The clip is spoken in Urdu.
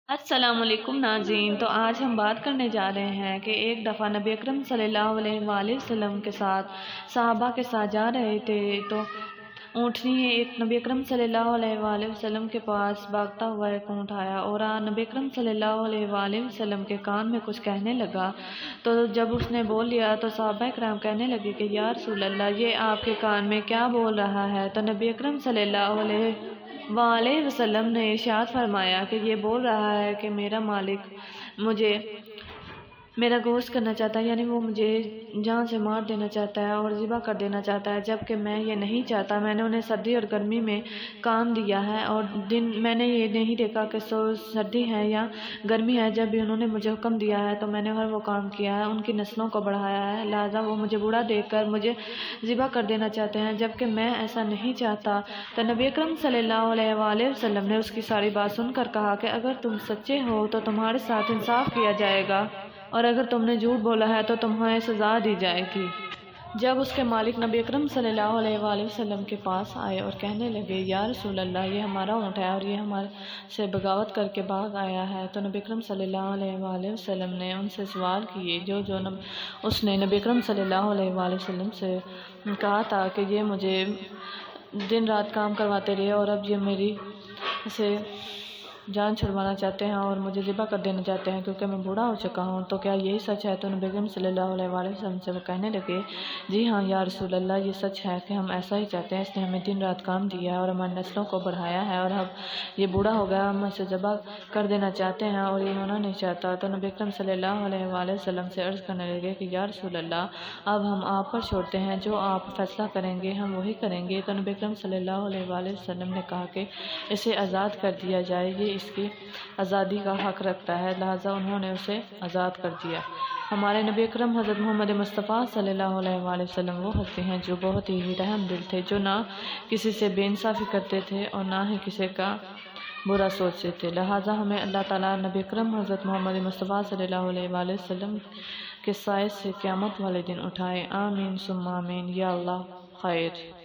السلام علیکم ناظرین، تو آج ہم بات کرنے جا رہے ہیں کہ ایک دفعہ نبی اکرم صلی اللہ علیہ وآلہ وسلم کے ساتھ صحابہ کے ساتھ جا رہے تھے تو اونٹنی ایک نبی اکرم صلی اللہ علیہ وآلہ وسلم کے پاس بھاگتا ہوا ایک اونٹ آیا اور نبی اکرم صلی اللہ علیہ وآلہ وسلم کے کان میں کچھ کہنے لگا۔ تو جب اس نے بول لیا تو صحابہ کرام کہنے لگے کہ یا رسول اللہ، یہ آپ کے کان میں کیا بول رہا ہے؟ تو نبی اکرم صلی اللہ علیہ وآلہ وسلم نے ارشاد فرمایا کہ یہ بول رہا ہے کہ میرا مالک مجھے میرا گوشت کرنا چاہتا ہے، یعنی وہ مجھے جان سے مار دینا چاہتا ہے اور ذبح کر دینا چاہتا ہے، جبکہ میں یہ نہیں چاہتا۔ میں نے انہیں سردی اور گرمی میں کام دیا ہے اور میں نے یہ نہیں دیکھا کہ سردی ہے یا گرمی ہے، جب بھی انہوں نے مجھے حکم دیا ہے تو میں نے ہر وہ کام کیا ہے، ان کی نسلوں کو بڑھایا ہے، لہٰذا وہ مجھے بوڑھا دیکھ کر مجھے ذبح کر دینا چاہتے ہیں، جبکہ میں ایسا نہیں چاہتا۔ تو نبی اکرم صلی اللہ علیہ وآلہ وسلم نے اس کی ساری بات سن کر کہا کہ اگر تم سچے ہو تو تمہارے ساتھ انصاف کیا جائے گا، اور اگر تم نے جھوٹ بولا ہے تو تمہیں سزا دی جائے گی۔ جب اس کے مالک نبی اکرم صلی اللہ علیہ وآلہ وسلم کے پاس آئے اور کہنے لگے یا رسول اللہ، یہ ہمارا اونٹ ہے اور یہ ہمارے سے بغاوت کر کے بھاگ آیا ہے، تو نبی اکرم صلی اللہ علیہ وآلہ وسلم نے ان سے سوال کیے اس نے نبی اکرم صلی اللہ علیہ وآلہ وسلم سے کہا تھا کہ یہ مجھے دن رات کام کرواتے رہے اور اب یہ میری سے جان چھڑوانا چاہتے ہیں اور مجھے ذبح کر دینا چاہتے ہیں کیونکہ میں بوڑھا ہو چکا ہوں، تو کیا یہی سچ ہے؟ تو نبی اکرم صلی اللہ علیہ وآلہ وسلم سے وہ کہنے لگے جی ہاں یا رسول اللہ، یہ سچ ہے کہ ہم ایسا ہی چاہتے ہیں، اس نے ہمیں دن رات کام دیا ہے اور ہماری نسلوں کو بڑھایا ہے، اور اب یہ بوڑھا ہو گیا، ہم اسے ذبح کر دینا چاہتے ہیں اور یہ ہونا نہیں چاہتا۔ تو نبی اکرم صلی اللہ علیہ وآلہ وسلم سے عرض کرنے لگے کہ یا رسول اللہ، اب ہم آپ پر چھوڑتے ہیں، جو آپ فیصلہ کریں گے ہم وہی کریں گے۔ تو نبی اکرم صلی اللہ علیہ وآلہ وسلم نے کہا کہ اسے آزاد کر دیا جائے، یہ اس کی آزادی کا حق رکھتا ہے، لہٰذا انہوں نے اسے آزاد کر دیا۔ ہمارے نبی اکرم حضرت محمد مصطفیٰ صلی اللہ علیہ وآلہ وسلم وہ ہوتے ہیں جو بہت ہی رحم دل تھے، جو نہ کسی سے بے انصافی کرتے تھے اور نہ ہی کسی کا برا سوچتے تھے، لہٰذا ہمیں اللہ تعالیٰ نبی اکرم حضرت محمد مصطفیٰ صلی اللہ علیہ وآلہ وسلم کے سائے سے قیامت والے دن اٹھائے، آمین ثم آمین یا اللہ خیر۔